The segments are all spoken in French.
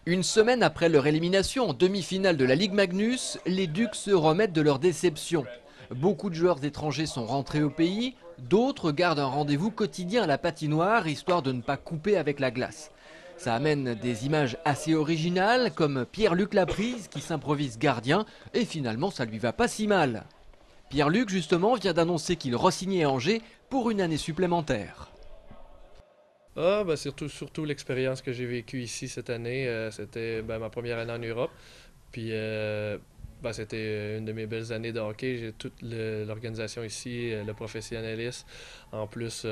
Une semaine après leur élimination en demi-finale de la Ligue Magnus, les Ducs se remettent de leur déception. Beaucoup de joueurs étrangers sont rentrés au pays, d'autres gardent un rendez-vous quotidien à la patinoire histoire de ne pas couper avec la glace. Ça amène des images assez originales comme Pierre-Luc Laprise qui s'improvise gardien et finalement ça lui va pas si mal. Pierre-Luc justement vient d'annoncer qu'il re-signait à Angers pour une année supplémentaire. Surtout l'expérience que j'ai vécue ici cette année. C'était ma première année en Europe. Puis c'était une de mes belles années de hockey. J'ai toute l'organisation ici, le professionnalisme. En plus,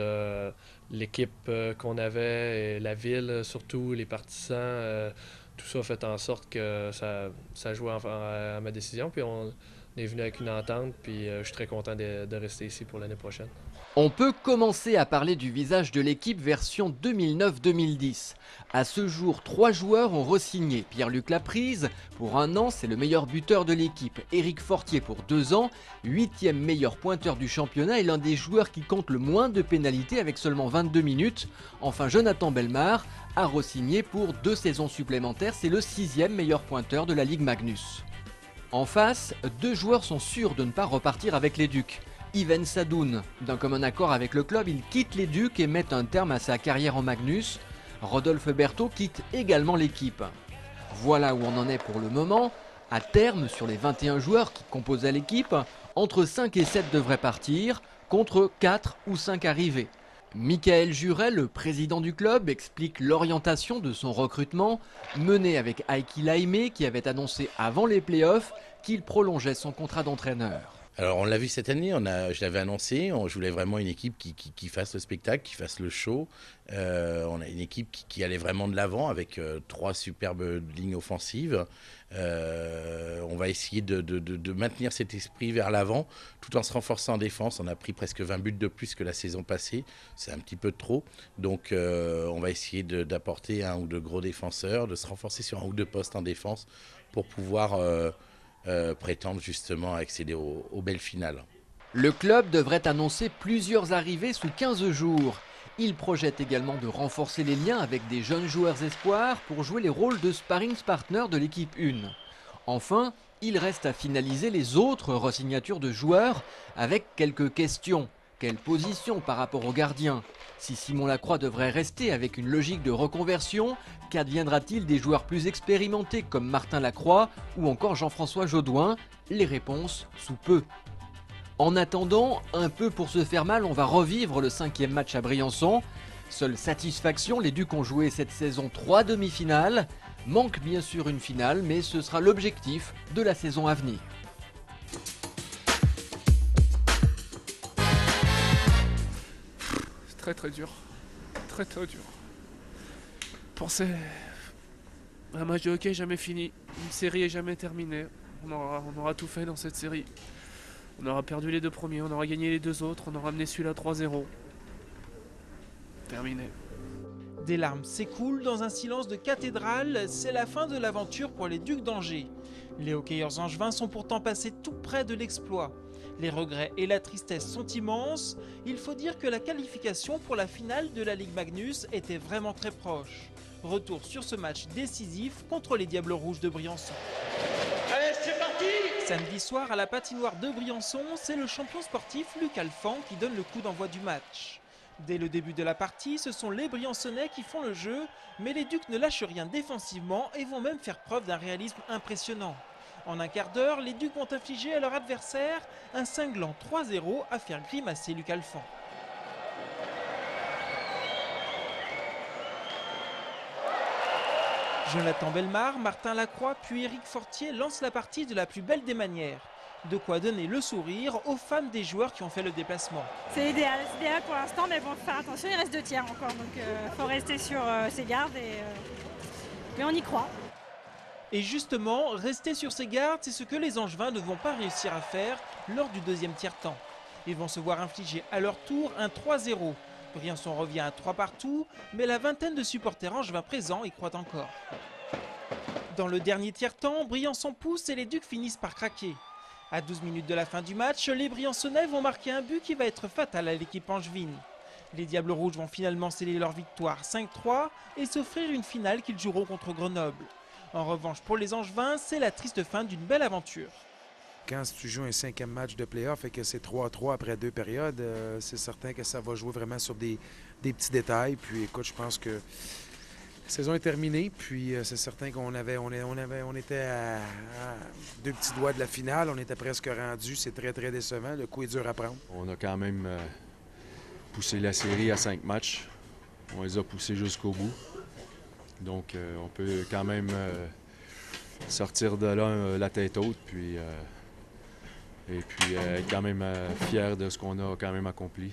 l'équipe qu'on avait, et la ville surtout, les partisans, tout ça a fait en sorte que ça jouait à ma décision. Puis on est venu avec une entente. Puis je suis très content de rester ici pour l'année prochaine. On peut commencer à parler du visage de l'équipe version 2009-2010. À ce jour, 3 joueurs ont re-signé. Pierre-Luc Laprise, pour 1 an, c'est le meilleur buteur de l'équipe. Éric Fortier pour 2 ans, 8e meilleur pointeur du championnat et l'un des joueurs qui compte le moins de pénalités avec seulement 22 minutes. Enfin, Jonathan Bellemare a re-signé pour 2 saisons supplémentaires. C'est le 6e meilleur pointeur de la Ligue Magnus. En face, 2 joueurs sont sûrs de ne pas repartir avec les Ducs. Yven Sadoun, d'un commun accord avec le club, il quitte les Ducs et met un terme à sa carrière en Magnus. Rodolphe Berthaud quitte également l'équipe. Voilà où on en est pour le moment. À terme, sur les 21 joueurs qui composent l'équipe, entre 5 et 7 devraient partir, contre 4 ou 5 arrivés. Michael Juret, le président du club, explique l'orientation de son recrutement, mené avec Heikki Laimé qui avait annoncé avant les playoffs qu'il prolongeait son contrat d'entraîneur. Alors on l'a vu cette année, je l'avais annoncé, je voulais vraiment une équipe qui fasse le spectacle, qui fasse le show. On a une équipe qui allait vraiment de l'avant avec 3 superbes lignes offensives. On va essayer de maintenir cet esprit vers l'avant tout en se renforçant en défense. On a pris presque 20 buts de plus que la saison passée, c'est un petit peu trop. Donc on va essayer d'apporter 1 ou 2 gros défenseurs, de se renforcer sur 1 ou 2 postes en défense pour pouvoir prétendre justement à accéder aux belles finales. Le club devrait annoncer plusieurs arrivées sous 15 jours. Il projette également de renforcer les liens avec des jeunes joueurs espoirs pour jouer les rôles de sparring-partner de l'équipe 1. Enfin, il reste à finaliser les autres re-signatures de joueurs avec quelques questions. Quelle position par rapport au gardien? Si Simon Lacroix devrait rester avec une logique de reconversion, qu'adviendra-t-il des joueurs plus expérimentés comme Martin Lacroix ou encore Jean-François Jaudoin? Les réponses sous peu. En attendant, un peu pour se faire mal, on va revivre le 5e match à Briançon. Seule satisfaction, les Ducs ont joué cette saison 3 demi-finales. Manque bien sûr une finale, mais ce sera l'objectif de la saison à venir. C'est très dur. Très dur. Penser un match de hockey jamais fini. Une série est jamais terminée. On aura tout fait dans cette série. On aura perdu les 2 premiers, on aura gagné les 2 autres, on aura amené celui-là 3-0. Terminé. Des larmes s'écoulent dans un silence de cathédrale, c'est la fin de l'aventure pour les Ducs d'Angers. Les hockeyeurs angevins sont pourtant passés tout près de l'exploit. Les regrets et la tristesse sont immenses. Il faut dire que la qualification pour la finale de la Ligue Magnus était vraiment très proche. Retour sur ce match décisif contre les Diables Rouges de Briançon. Allez, c'est parti! Samedi soir à la patinoire de Briançon, c'est le champion sportif Luc Alphand qui donne le coup d'envoi du match. Dès le début de la partie, ce sont les Briançonnais qui font le jeu, mais les Ducs ne lâchent rien défensivement et vont même faire preuve d'un réalisme impressionnant. En un quart d'heure, les Ducs vont infliger à leur adversaire un cinglant 3-0 à faire grimacer Luc Alphand. Jonathan Bellemare, Martin Lacroix puis Éric Fortier lancent la partie de la plus belle des manières. De quoi donner le sourire aux fans des joueurs qui ont fait le déplacement. C'est idéal pour l'instant, mais bon, faut faire attention, il reste 2 tiers encore, donc faut rester sur ses gardes, mais on y croit. Et justement, rester sur ses gardes, c'est ce que les Angevins ne vont pas réussir à faire lors du 2e tiers-temps. Ils vont se voir infliger à leur tour un 3-0. Briançon revient à 3 partout, mais la vingtaine de supporters angevins présents y croient encore. Dans le dernier tiers-temps, Briançon pousse et les Ducs finissent par craquer. À 12 minutes de la fin du match, les Briançonnais vont marquer un but qui va être fatal à l'équipe angevine. Les Diables Rouges vont finalement sceller leur victoire 5-3 et s'offrir une finale qu'ils joueront contre Grenoble. En revanche, pour les Angevins, c'est la triste fin d'une belle aventure. Quand tu joues un 5e match de play-off et que c'est 3-3 après 2 périodes, c'est certain que ça va jouer vraiment sur des petits détails. Puis écoute, je pense que la saison est terminée. Puis c'est certain qu'on on était à 2 petits doigts de la finale. On était presque rendu. C'est très, très décevant. Le coup est dur à prendre. On a quand même poussé la série à 5 matchs. On les a poussés jusqu'au bout. Donc on peut quand même sortir de là la tête haute. Et puis être quand même fier de ce qu'on a quand même accompli.